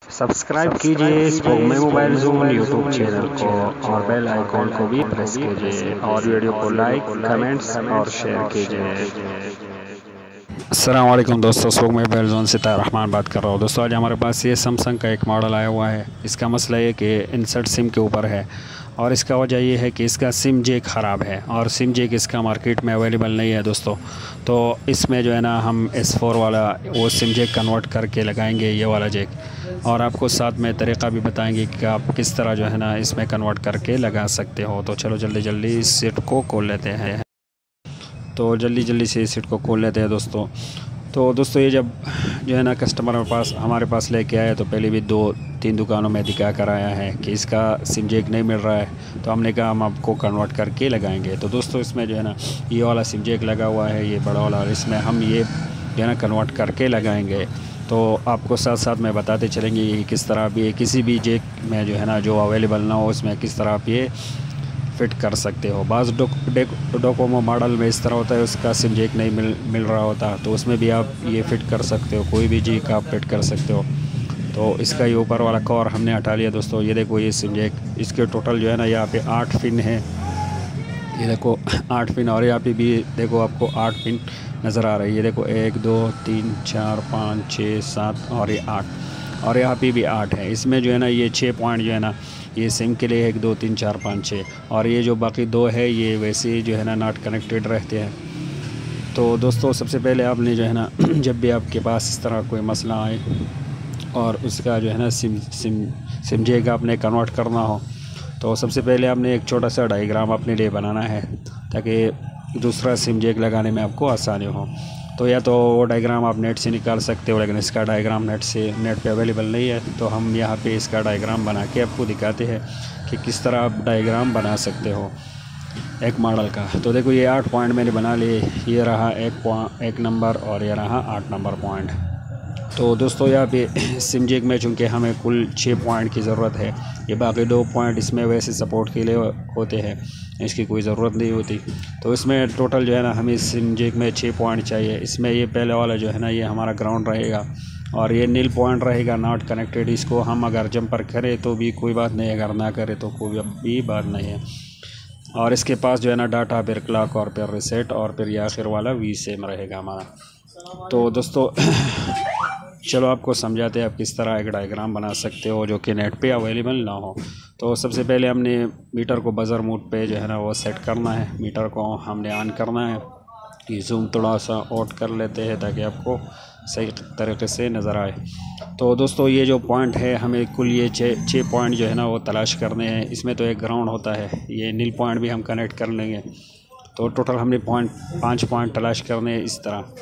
Subscribe कीजिए स्पोकमे mobile zone YouTube channel को और बेल आइकॉन को भी प्रेस कीजिए और वीडियो को लाइक कमेंट्स और शेयर कीजिए। अस्सलाम वालेकुम दोस्तों, स्पोकमे मोबाइल जोन से रहमान बात कर रहा हूँ। दोस्तों आज हमारे पास ये सैमसंग का एक मॉडल आया हुआ है। इसका मसला ये कि इंसर्ट सिम के ऊपर है और इसका वजह ये है कि इसका सिम जैक ख़राब है और सिम जैक इसका मार्केट में अवेलेबल नहीं है दोस्तों। तो इसमें जो है ना हम S4 वाला वो सिम जैक कन्वर्ट करके लगाएंगे ये वाला जैक, और आपको साथ में तरीक़ा भी बताएंगे कि आप किस तरह जो है ना इसमें कन्वर्ट करके लगा सकते हो। तो चलो जल्दी जल्दी इस सेट को खोल लेते हैं। तो जल्दी से इस सेट को खोल लेते हैं दोस्तों। तो दोस्तों ये जब जो है ना कस्टमर हमारे पास लेके आया तो पहले भी 2-3 दुकानों में दिखा कर आया है कि इसका सिम जैक नहीं मिल रहा है। तो हमने कहा हम आपको कन्वर्ट करके लगाएंगे। तो दोस्तों इसमें जो है ना ये वाला सिम जैक लगा हुआ है, ये बड़ा वाला, और इसमें हम ये जो है ना कन्वर्ट करके लगाएंगे। तो आपको साथ साथ में बताते चलेंगे कि किस तरह आप ये किसी भी जैक में जो है ना जो अवेलेबल ना हो उसमें किस तरह आप ये फ़िट कर सकते हो। बाज़ डोकोमो मॉडल में इस तरह होता है, उसका सिम जैक नहीं मिल रहा होता, तो उसमें भी आप ये फ़िट कर सकते हो, कोई भी जैक आप फ़िट कर सकते हो। तो इसका ये ऊपर वाला कवर हमने हटा लिया दोस्तों। ये देखो ये सिम जैक, इसके टोटल जो है ना यहाँ पे 8 पिन है। ये देखो 8 पिन, और यहाँ पे भी देखो आपको 8 पिन नज़र आ रही है। ये देखो 1 2 3 4 5 6 7 और ये 8, और यहाँ पे भी 8 है। इसमें जो है ना ये 6 पॉइंट जो है ना ये सिम के लिए 1 2 3 4 5 6, और ये जो बाकी 2 है ये वैसे ही जो है ना नॉट कनेक्टेड रहते हैं। तो दोस्तों सबसे पहले आपने जो है ना जब भी आपके पास इस तरह कोई मसला आए और उसका जो है ना सिम जैक आपने कन्वर्ट करना हो, तो सबसे पहले आपने एक छोटा सा डायग्राम अपने लिए बनाना है ताकि दूसरा सिम जैक लगाने में आपको आसानी हो। तो या तो वो डायग्राम आप नेट से निकाल सकते हो, लेकिन इसका डायग्राम नेट पे अवेलेबल नहीं है। तो हम यहाँ पे इसका डायग्राम बना के आपको दिखाते हैं कि किस तरह आप डायग्राम बना सकते हो एक मॉडल का। तो देखो ये 8 पॉइंट मैंने बना लिए, ये रहा एक नंबर और ये रहा 8 नंबर पॉइंट। तो दोस्तों यहाँ पे सिम जैक में चूँकि हमें कुल 6 पॉइंट की ज़रूरत है, ये बाकी 2 पॉइंट इसमें वैसे सपोर्ट के लिए होते हैं, इसकी कोई ज़रूरत नहीं होती। तो इसमें टोटल जो है ना हमें सिम जैक में 6 पॉइंट चाहिए। इसमें ये पहले वाला जो है ना ये हमारा ग्राउंड रहेगा और ये नील पॉइंट रहेगा नॉट कनेक्टेड। इसको हम अगर जंपर करें तो भी कोई बात नहीं, अगर ना करें तो कोई भी बात नहीं है। और इसके पास जो है ना डाटा, फिर क्लॉक और फिर रिसेट, और फिर ये आखिर वाला VSIM रहेगा हमारा। तो दोस्तों चलो आपको समझाते हैं आप किस तरह एक डायग्राम बना सकते हो जो कि नेट पे अवेलेबल ना हो। तो सबसे पहले हमने मीटर को बज़र मोड पे जो है ना वो सेट करना है। मीटर को हमने ऑन करना है। ये जूम थोड़ा सा आउट कर लेते हैं ताकि आपको सही तरीके से नज़र आए। तो दोस्तों ये जो पॉइंट है हमें कुल ये 6 पॉइंट जो है ना वो तलाश करने हैं। इसमें तो एक ग्राउंड होता है, ये नील पॉइंट भी हम कनेक्ट कर लेंगे। तो टोटल हमने 5 पॉइंट तलाश करने हैं। इस तरह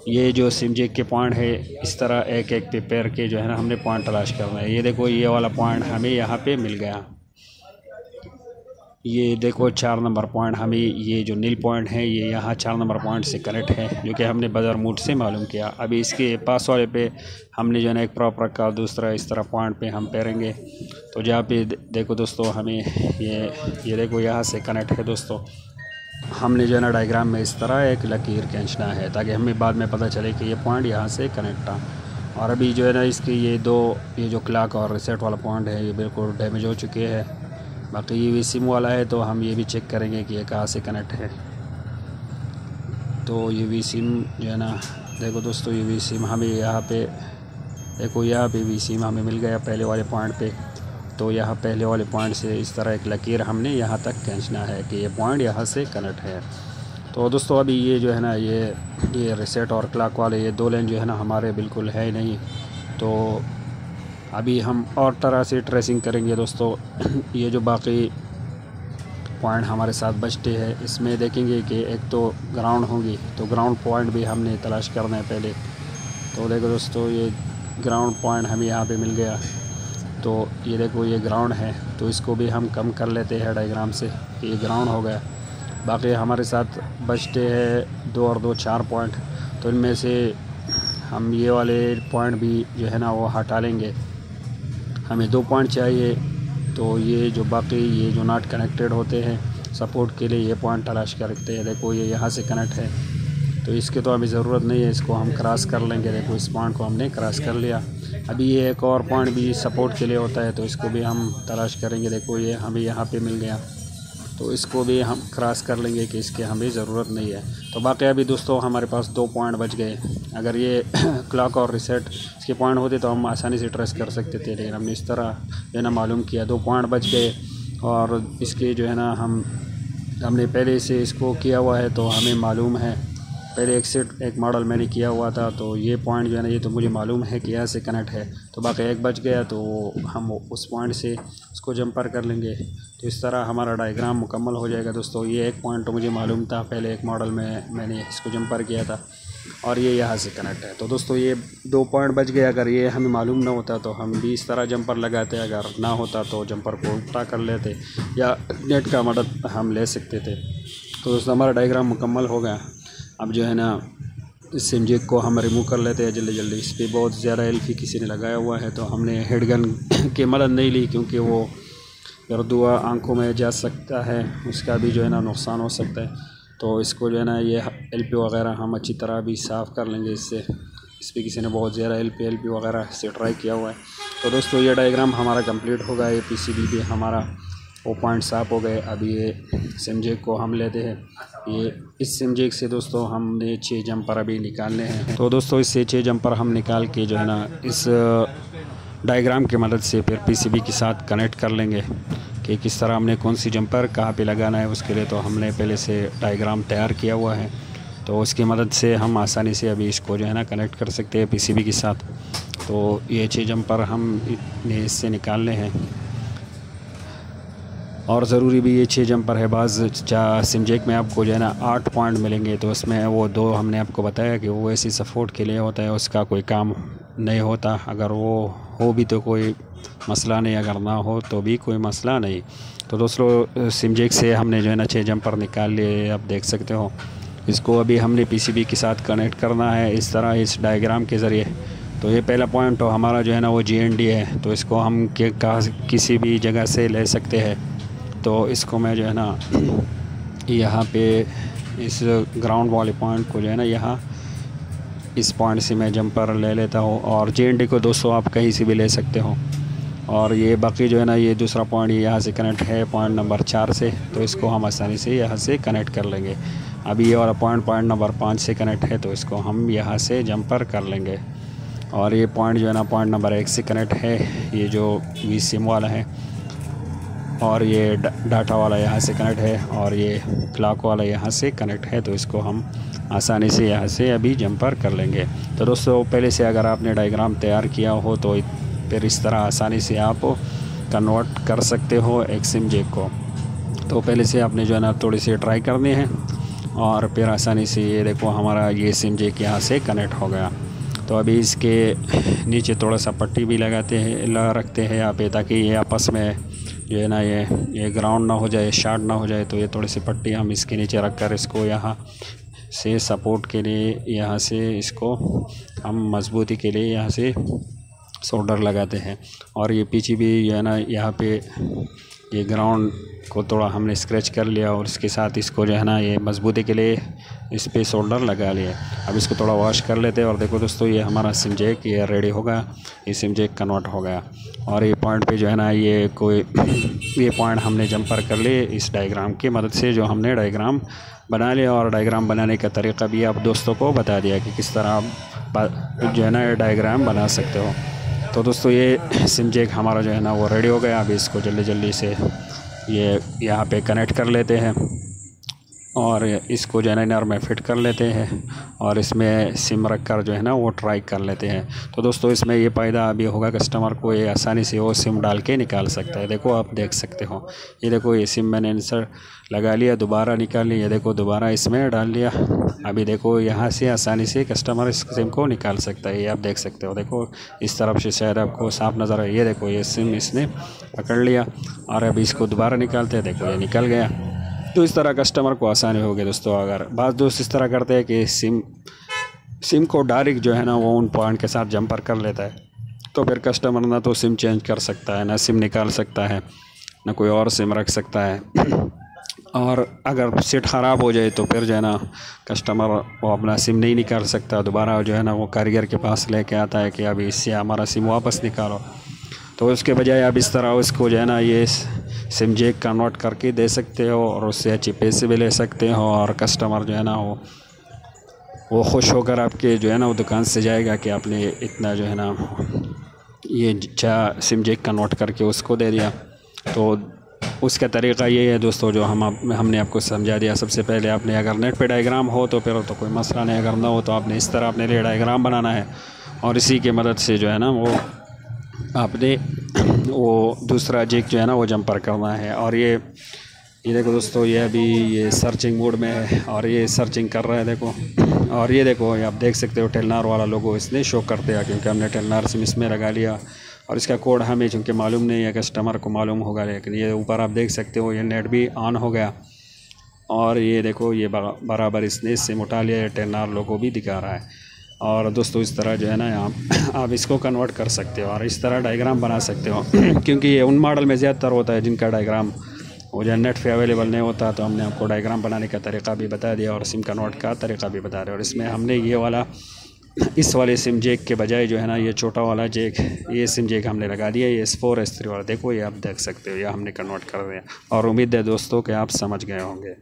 ये जो सिम जैक के पॉइंट है इस तरह एक एक पे पैर के जो है ना हमने पॉइंट तलाश करना है। ये देखो ये वाला पॉइंट हमें यहाँ पे मिल गया। ये देखो 4 नंबर पॉइंट, हमें ये जो नील पॉइंट है ये यहाँ 4 नंबर पॉइंट से कनेक्ट है, जो कि हमने बज़र मोड से मालूम किया। अभी इसके पास वाले पे हमने जो है ना एक प्रॉप रखा, दूसरा इस तरह पॉइंट पे हम पैरेंगे। तो जहाँ पे देखो दोस्तों हमें ये देखो यहाँ से कनेक्ट है दोस्तों। हमने जो है ना डायग्राम में इस तरह एक लकीर खींचना है ताकि हमें बाद में पता चले कि ये पॉइंट यहाँ से कनेक्ट था। और अभी जो है ना इसकी ये जो क्लॉक और रिसेट वाला पॉइंट है ये बिल्कुल डैमेज हो चुके हैं। बाकी ये VSIM वाला है तो हम ये भी चेक करेंगे कि ये कहाँ से कनेक्ट है। तो ये VSIM जो है ना देखो दोस्तों ये VSIM हमें यहाँ पे देखो, यहाँ पे VSIM हमें मिल गया पहले वाले पॉइंट पे। तो यहाँ पहले वाले पॉइंट से इस तरह एक लकीर हमने यहाँ तक खींचना है कि ये पॉइंट यहाँ से कनेक्ट है। तो दोस्तों अभी ये जो है ना ये रिसेट और क्लॉक वाले ये 2 लाइन जो है ना हमारे बिल्कुल है नहीं। तो अभी हम और तरह से ट्रेसिंग करेंगे दोस्तों। ये जो बाकी पॉइंट हमारे साथ बचते हैं इसमें देखेंगे कि एक तो ग्राउंड होगी, तो ग्राउंड पॉइंट भी हमने तलाश करना है पहले। तो देखो दोस्तों ये ग्राउंड पॉइंट हमें यहाँ पे मिल गया। तो ये देखो ये ग्राउंड है, तो इसको भी हम कम कर लेते हैं डायग्राम से कि ये ग्राउंड हो गया। बाकी हमारे साथ बचते हैं 2 और 2 4 पॉइंट। तो इनमें से हम ये वाले पॉइंट भी जो है ना वो हटा लेंगे। हमें 2 पॉइंट चाहिए। तो ये जो बाकी ये जो नॉट कनेक्टेड होते हैं सपोर्ट के लिए ये पॉइंट तलाश करते हैं। देखो ये यहाँ से कनेक्ट है, तो इसकी तो अभी ज़रूरत नहीं है, इसको हम क्रॉस कर लेंगे। देखो इस पॉइंट को हमने क्रॉस कर लिया। अभी ये एक और पॉइंट भी सपोर्ट के लिए होता है, तो इसको भी हम तलाश करेंगे। देखो ये हमें यहाँ पे मिल गया, तो इसको भी हम क्रॉस कर लेंगे कि इसकी हमें ज़रूरत नहीं है। तो बाकी अभी दोस्तों हमारे पास 2 पॉइंट बच गए। अगर ये क्लॉक और रिसेट इसके पॉइंट होते तो हम आसानी से ट्रेस कर सकते थे, लेकिन हमने इस तरह जो है ना मालूम किया। 2 पॉइंट बच गए और इसके जो है ना हमने पहले से इसको किया हुआ है, तो हमें मालूम है। पहले एक मॉडल मैंने किया हुआ था, तो ये पॉइंट जो है ना ये तो मुझे मालूम है कि यहाँ से कनेक्ट है। तो बाकी एक बच गया, तो हम उस पॉइंट से उसको जंपर कर लेंगे। तो इस तरह हमारा डायग्राम मुकम्मल हो जाएगा दोस्तों। ये एक पॉइंट तो मुझे मालूम था, पहले एक मॉडल में मैंने इसको जंपर किया था और ये यहाँ से कनेक्ट है। तो दोस्तों ये 2 पॉइंट बच गए। अगर ये हमें मालूम ना होता तो हम भी इस तरह जंपर लगाते, अगर ना होता तो जंपर को उल्टा कर लेते या नेट का मदद हम ले सकते थे। तो दोस्तों हमारा डायग्राम मुकम्मल हो गया। अब जो है ना इस सिम जैक को हम रिमूव कर लेते हैं जल्दी जल्दी। इस पर बहुत ज़्यादा एल्फी किसी ने लगाया हुआ है, तो हमने हेड गन की मदद नहीं ली, क्योंकि वो गर्दुआ आंखों में जा सकता है, उसका भी जो है ना नुकसान हो सकता है। तो इसको जो है ना ये एलपी वगैरह हम अच्छी तरह भी साफ़ कर लेंगे इससे। इस पर किसी ने बहुत ज़्यादा एलपी वगैरह से ट्राई किया हुआ है। तो दोस्तों ये डायग्राम हमारा कंप्लीट होगा। ये पीसीबी भी हमारा वो पॉइंट साफ हो गए। अभी ये सिम जैक को हम लेते हैं। ये इस सिम जैक से दोस्तों हमने 6 जंपर अभी निकालने हैं। तो दोस्तों इससे 6 जंपर हम निकाल के जो है ना इस डायग्राम की मदद से फिर पीसीबी के साथ कनेक्ट कर लेंगे कि किस तरह हमने कौन सी जंपर कहाँ पे लगाना है। उसके लिए तो हमने पहले से डायग्राम तैयार किया हुआ है, तो उसकी मदद से हम आसानी से अभी इसको जो है ना कनेक्ट कर सकते हैं पीसीबी के साथ। तो ये 6 जंपर हम इससे निकालने हैं और ज़रूरी भी ये 6 जंपर है। बाज़ सिम जैक में आपको जो है ना 8 पॉइंट मिलेंगे, तो उसमें वो 2 हमने आपको बताया कि वो ऐसी सपोर्ट के लिए होता है, उसका कोई काम नहीं होता। अगर वो हो भी तो कोई मसला नहीं, अगर ना हो तो भी कोई मसला नहीं। तो दोस्तों सिम जैक से हमने जो है ना 6 जंपर निकाल लिए, आप देख सकते हो। इसको अभी हमने पीसीबी के साथ कनेक्ट करना है इस तरह, इस डायग्राम के ज़रिए। तो ये पहला पॉइंट तो हमारा जो है ना वो GND है, तो इसको हम किसी भी जगह से ले सकते हैं। तो इसको मैं जो है ना यहाँ पे इस ग्राउंड वाले पॉइंट को जो है ना यहाँ इस पॉइंट से मैं जंपर ले लेता हूँ, और GND को दोस्तों आप कहीं से भी ले सकते हो। और ये बाकी जो है ना ये दूसरा पॉइंट यहाँ से कनेक्ट है पॉइंट नंबर 4 से, तो इसको हम आसानी से यहाँ से कनेक्ट कर लेंगे। अभी ये वाला पॉइंट नंबर 5 से कनेक्ट है, तो इसको हम यहाँ से जंपर कर लेंगे। और ये पॉइंट जो है ना पॉइंट नंबर 1 से कनेक्ट है, ये जो वी सिम वाला है, और ये डाटा वाला यहाँ से कनेक्ट है, और ये क्लॉक वाला यहाँ से कनेक्ट है। तो इसको हम आसानी से यहाँ से अभी जंपर कर लेंगे। तो दोस्तों पहले से अगर आपने डायग्राम तैयार किया हो तो फिर इस तरह आसानी से आप कन्वर्ट कर सकते हो एक सिम जैक को। तो पहले से आपने जो है ना थोड़ी सी ट्राई करनी है, और फिर आसानी से ये देखो हमारा ये सिम जैक यहाँ से कनेक्ट हो गया। तो अभी इसके नीचे थोड़ा सा पट्टी भी रखते हैं यहाँ पे, ताकि ये आपस में जो है ना ये ग्राउंड ना हो जाए, शार्ट ना हो जाए। तो ये थोड़ी सी पट्टी हम इसके नीचे रख कर इसको यहाँ से सपोर्ट के लिए, यहाँ से इसको हम मजबूती के लिए यहाँ से सोल्डर लगाते हैं। और ये पीछे भी जो है ना यहाँ पे ये ग्राउंड को थोड़ा हमने स्क्रैच कर लिया, और इसके साथ इसको जो है ना ये मजबूती के लिए इस पे सोल्डर लगा लिया। अब इसको थोड़ा वॉश कर लेते हैं। और देखो दोस्तों ये हमारा सिम जैक ये रेडी हो गया, ये सिम जैक कन्वर्ट हो गया। और ये पॉइंट पे जो है ना ये पॉइंट हमने जंपर कर लिए इस डायग्राम की मदद से, जो हमने डायग्राम बना लिया। और डायग्राम बनाने का तरीका भी आप दोस्तों को बता दिया कि किस तरह आप जो है ना डायग्राम बना सकते हो। तो दोस्तों ये सिम जैक हमारा जो है ना वो रेडी हो गया। अभी इसको जल्दी से ये यहाँ पे कनेक्ट कर लेते हैं, और इसको जो है ना इनर में फिट कर लेते हैं, और इसमें सिम रख कर जो है ना वो ट्राई कर लेते हैं। तो दोस्तों इसमें ये फ़ायदा अभी होगा कस्टमर को, ये आसानी से वो सिम डाल के निकाल सकता है। देखो आप देख सकते हो, ये देखो ये सिम मैंने इंसर्ट लगा लिया, दोबारा निकाल लिया, ये देखो दोबारा इसमें डाल लिया। अभी देखो यहाँ से आसानी से कस्टमर इस सिम को निकाल सकता है। ये आप देख सकते हो, देखो इस तरफ से शायद आपको साफ नज़र आए। ये देखो ये सिम इसने पकड़ लिया, और अभी इसको दोबारा निकालते हैं, देखो ये निकल गया। तो इस तरह कस्टमर को आसानी होगी दोस्तों। अगर बाज़ दोस्त इस तरह करते हैं कि सिम को डायरेक्ट जो है ना वो उन पॉइंट के साथ जंपर कर लेता है, तो फिर कस्टमर ना तो सिम चेंज कर सकता है, ना सिम निकाल सकता है, ना कोई और सिम रख सकता है। और अगर सेट ख़राब हो जाए तो फिर जो है ना कस्टमर वो अपना सिम नहीं निकाल सकता, दोबारा जो है ना वो कारीगर के पास लेके आता है कि अभी इससे हमारा सिम वापस निकालो। तो उसके बजाय आप इस तरह उसको जो है ना ये सिम जैक कन्वर्ट करके दे सकते हो और उससे अच्छे पैसे भी ले सकते हो, और कस्टमर जो है ना वो खुश होकर आपके जो है ना वो दुकान से जाएगा कि आपने इतना जो है ना ये अच्छा सिम जैक कन्वर्ट करके उसको दे दिया। तो उसका तरीक़ा ये है दोस्तों जो हमने आपको समझा दिया। सबसे पहले आपने अगर नेट पे डायग्राम हो तो फिर तो कोई मसला नहीं, अगर ना हो तो आपने इस तरह अपने लिए डायग्राम बनाना है और इसी की मदद से जो है ना वो आपने वो दूसरा जैक जो है ना वो जंपर करना है। और ये देखो दोस्तों, ये अभी ये सर्चिंग मोड में है और ये सर्चिंग कर रहा है देखो। और ये देखो, ये आप देख सकते हो टेलनार वाला लोगो इसने शो कर दिया क्योंकि हमने टेलनार सिम इसमें लगा लिया। और इसका कोड हमें चूँकि मालूम नहीं है, कस्टमर को मालूम होगा, लेकिन ये ऊपर आप देख सकते हो ये नेट भी ऑन हो गया। और ये देखो ये बराबर इसने सिम उठा लिया, ये टेलनार लोगो भी दिखा रहा है। और दोस्तों इस तरह जो है ना आप इसको कन्वर्ट कर सकते हो और इस तरह डायग्राम बना सकते हो क्योंकि ये उन मॉडल में ज़्यादातर होता है जिनका डायग्राम वो जो नेट पे अवेलेबल नहीं होता। तो हमने आपको डायग्राम बनाने का तरीका भी बता दिया और सिम कन्वर्ट का तरीका भी बता दिया। और इसमें हमने ये वाला इस वाले सिम जैक के बजाय जो है ना ये छोटा वाला जैक, ये सिम जैक हमने लगा दिया, ये S4 S3 वाला देखो, ये आप देख सकते हो, ये हमने कन्वर्ट कर दिया। और उम्मीद है दोस्तों कि आप समझ गए होंगे।